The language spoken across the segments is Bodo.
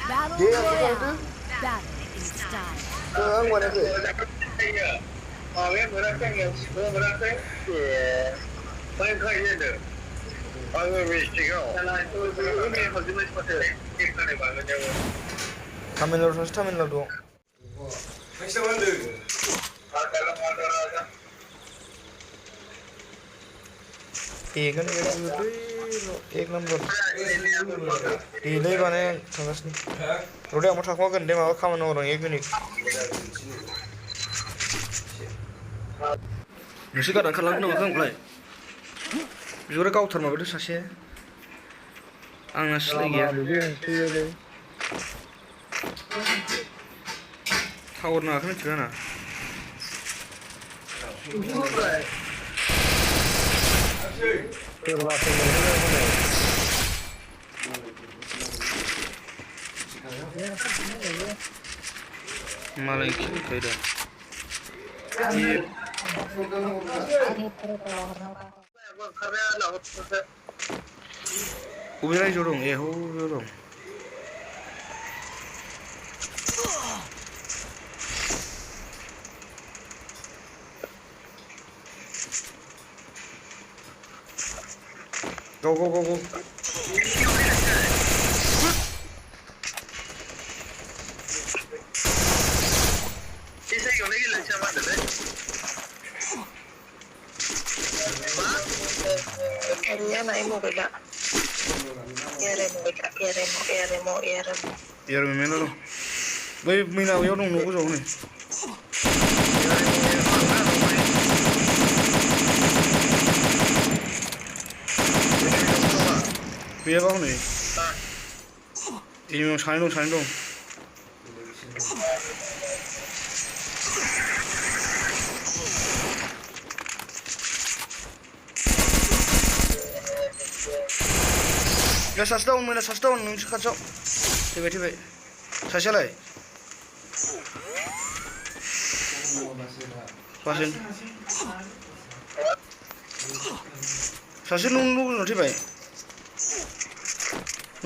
Battle Royale. Battle in style. Ang wala ko. Taminlar sos taminlar do. एक नंबर डिले बानाय थांगासिनो रडे आंबो थाखोमागोन दे माबा खामानि मावदों 1 मिनिट नोंसो गादान खालामगोन नामा आंखौलाय बिहरा गावथार माबादो सासे आंना सिलाय गैया टावार नाङाखै मिथिबाय आंना malah ini beda. Ubirai jorong, jorong. Go. Yarım mena lo. Bay mina yo dong nuku jauh nih. Biar apa nih? Ini mau sign dong. Ya sasdaun nunggu kacau. Tiba-tiba. Sasalai. Pasin. Sasin nunggu tiba.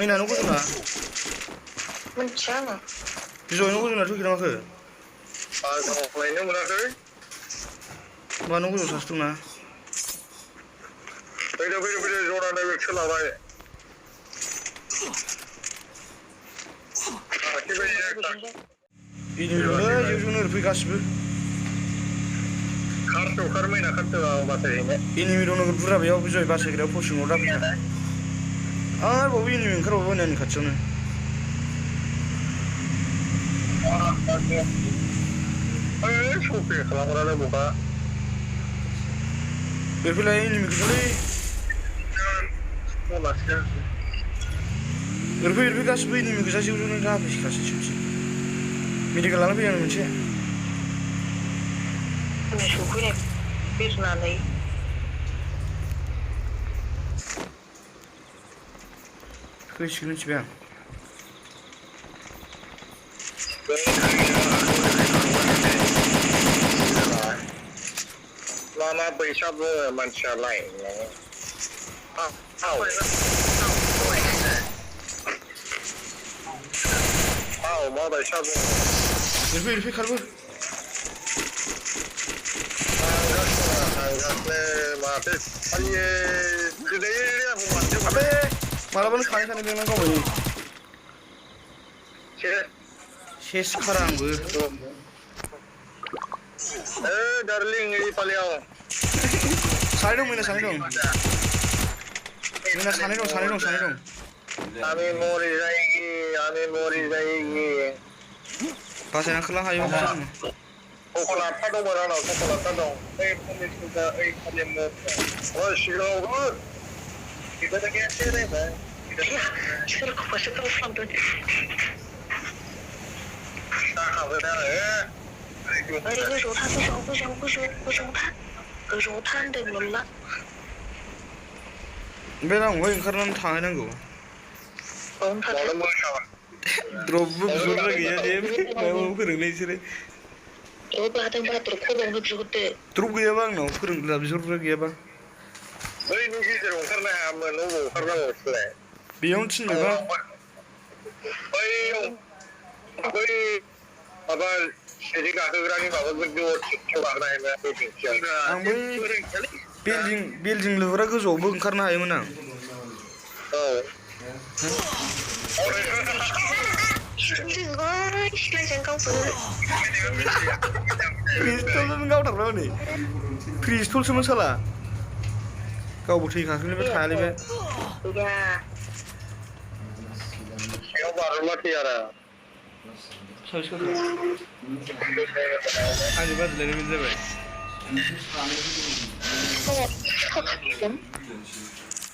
Mina nunggu tu na. Mencana. Bisa nunggu tu na tu kira apa? Lainnya mana tu? Mana nunggu tu sastung na. Beda joran ada berkelah baik. Ini mana jujur fikas bu. Kartu main kartu bahasa ini. Ini mirono berpura biar bisa bahasa kira pusing orang bisa. Bawa ini mingkar bawa ni kacau ni. Supi kalau orang buka. Berpula ini mingkar ni. Berpikir kas bu ini mingkar saja jujur ni dah habis kasih cuci. Medical lalu yang macam. Ini suku ni bisna ni. Kau ni cuba. Lama besar manusia lain. Mau besar. Berpikir kalbu. Abe, malah pun kaya sana bilang kau ini. Ses sekarang bu. Darling ini paling. Sana dong. Mina sana dong. Amin mori lagi. Pasal nak kelah ayo pasal. Kokolat dong mana? Kokolat dong. Polis juga, kalian mau. Oh, siro. Kita dah kaya ni, bah. Kita kau pasal kau faham tu. Tak apa dah. Kerutan dan lemak. Belang, woi kerana thang nanggu. Malam siapa? Drop besar lagi ya dia. Mau kereng ni sini. Oh, badan badan kau bang betul betul. Drop gaya bang, no kereng besar lagi ya bang. Ini sih kerana ham, karena usai. बेयावनो थिनबायबा बैयाव बै माबा सिरि गाखोग्रानि माबाफोर जौगाग्रा आं बै बिल्डिं लुग्रा गोजौआवबो ओंखारनो हायोमोन आं सिलायजों गावबो पिस्तलजों गावथारबाय हनै पिस्तलसोमोन साला गावबो थैखाखोलै थायालै बे गैया सिङाव बार'ला थैयारा आंनि बादिलायनाय बायदि जाबाय